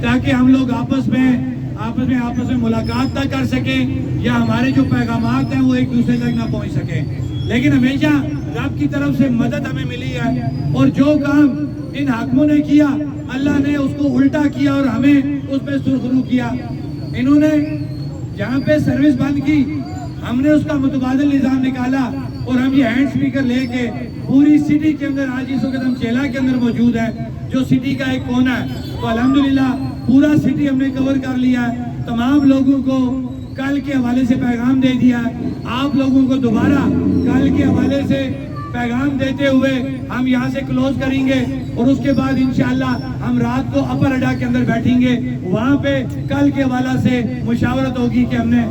تاکہ ہم لوگ آپس میں ملاقات نہ کر سکیں یا ہمارے جو پیغامات ہیں وہ ایک دوسرے تک نہ پہنچ سکیں. لیکن ہمیشہ رب کی طرف سے مدد ہمیں ملی ہے، اور جو کام ان حاکموں نے کیا اللہ نے اس کو الٹا کیا اور ہمیں اس پہ سرخرو کیا. انہوں نے جہاں پہ سروس بند کی ہم نے اس کا متبادل نظام نکالا، اور ہم یہ ہینڈ سپیکر لے کے پوری سٹی کے اندر، آج اس وقت ہم چیلا کے اندر موجود ہے جو سٹی کا ایک کونا ہے، تو الحمدللہ پورا سٹی ہم نے کور کر لیا ہے. تمام لوگوں کو کل کے حوالے سے پیغام دے دیا ہے. آپ لوگوں کو دوبارہ کل کے حوالے سے پیغام دیتے ہوئے ہم یہاں سے کلوز کریں گے، اور اس کے بعد انشاءاللہ ہم رات کو اپر اڈا کے اندر بیٹھیں گے. وہاں پہ کل کے حوالہ سے مشاورت ہوگی کہ ہم نے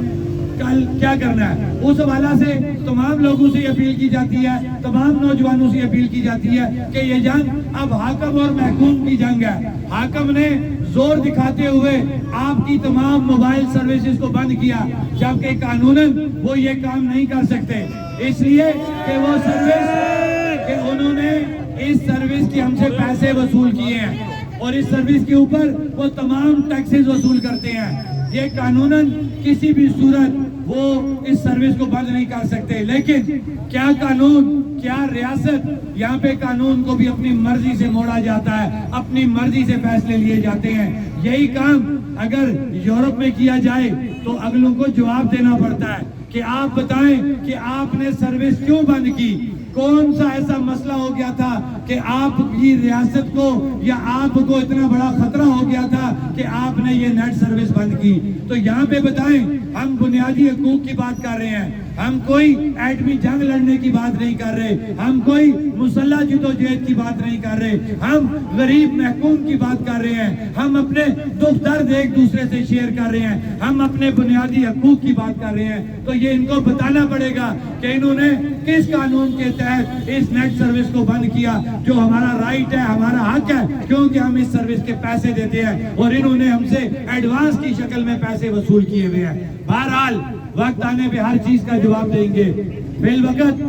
کل کیا کرنا ہے. اس حوالہ سے تمام لوگوں سے اپیل کی جاتی ہے، تمام نوجوانوں سے اپیل کی جاتی ہے کہ یہ جنگ اب حاکم اور محکوم کی جنگ ہے. حاکم نے زور دکھاتے ہوئے آپ کی تمام موبائل سروسز کو بند کیا، جبکہ قانوناً وہ یہ کام نہیں کر سکتے، اس لیے کہ وہ سروس کہ انہوں نے اس سروس کی ہم سے پیسے وصول کیے ہیں، اور اس سروس کے اوپر وہ تمام ٹیکسز وصول کرتے ہیں. یہ قانوناً کسی بھی صورت وہ اس سروس کو بند نہیں کر سکتے. لیکن کیا قانون، کیا ریاست، یہاں پہ قانون کو بھی اپنی مرضی سے موڑا جاتا ہے، اپنی مرضی سے فیصلے لیے جاتے ہیں. یہی کام اگر یورپ میں کیا جائے تو اگلوں کو جواب دینا پڑتا ہے کہ آپ بتائیں کہ آپ نے سروس کیوں بند کی، کون سا ایسا مسئلہ ہو گیا تھا کہ آپ کی ریاست کو یا آپ کو اتنا بڑا خطرہ ہو گیا تھا کہ آپ نے یہ نیٹ سروس بند کی. تو یہاں پہ بتائیں، ہم بنیادی حقوق کی بات کر رہے ہیں، ہم کوئی ایٹمی جنگ لڑنے کی بات نہیں کر رہے، ہم کوئی مسلح جدوجہد کی بات نہیں کر رہے، ہم غریب محکوم کی بات کر رہے ہیں، ہم اپنے دکھ درد ایک دوسرے سے شیئر کر رہے ہیں، ہم اپنے بنیادی حقوق کی بات کر رہے ہیں. تو یہ ان کو بتانا پڑے گا کہ انہوں نے کس قانون کے تحت اس نیٹ سروس کو بند کیا، جو ہمارا رائٹ ہے، ہمارا حق ہے، کیونکہ ہم اس سروس کے پیسے دیتے ہیں، اور انہوں نے ہم سے ایڈوانس کی شکل میں پیسے وصول کیے ہوئے ہیں. بہرحال وقت آنے پہ ہر چیز کا جواب دیں گے. فی الوقت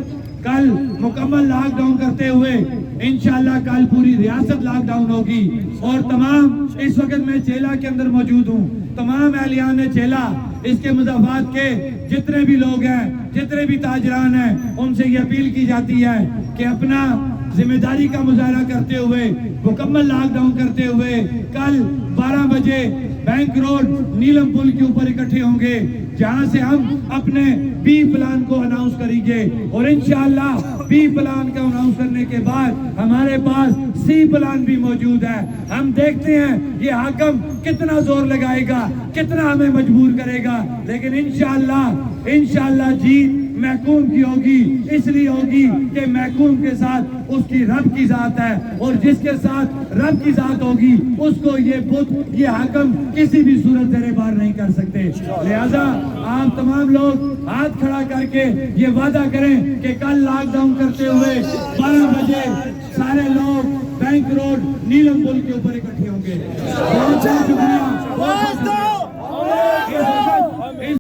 کل مکمل لاک ڈاؤن کرتے ہوئے انشاءاللہ کل پوری ریاست لاک ڈاؤن ہوگی، اور تمام اس وقت میں چیلا کے اندر موجود ہوں، تمام اہلیان چیلا، اس کے مضافات کے جتنے بھی لوگ ہیں، جتنے بھی تاجران ہیں، ان سے یہ اپیل کی جاتی ہے کہ اپنا ذمہ داری کا مظاہرہ کرتے ہوئے، مکمل لاک ڈاؤن کرتے ہوئے کل 12 بجے بینک روڈ نیلم پل کے اوپر اکٹھے ہوں گے، جہاں سے ہم اپنے بی پلان کو اناؤنس کریں گے، اور انشاءاللہ بی پلان کا اناؤنس کرنے کے بعد ہمارے پاس سی پلان بھی موجود ہے. ہم دیکھتے ہیں یہ حاکم کتنا زور لگائے گا، کتنا ہمیں مجبور کرے گا، لیکن انشاءاللہ جیت محکوم کی ہوگی. اس لیے ہوگی کہ محکوم کے ساتھ اس کی رب کی ذات ہے، اور جس کے ساتھ رب کی ذات ہوگی اس کو یہ بت، یہ حاکم کسی بھی صورت زیر بار نہیں کر سکتے. لہذا آپ تمام لوگ ہاتھ کھڑا کر کے یہ وعدہ کریں کہ کل لاک ڈاؤن کرتے ہوئے 12 بجے سارے لوگ بینک روڈ نیلم پل کے اوپر اکٹھے ہوں گے. بہت بہت شکریہ.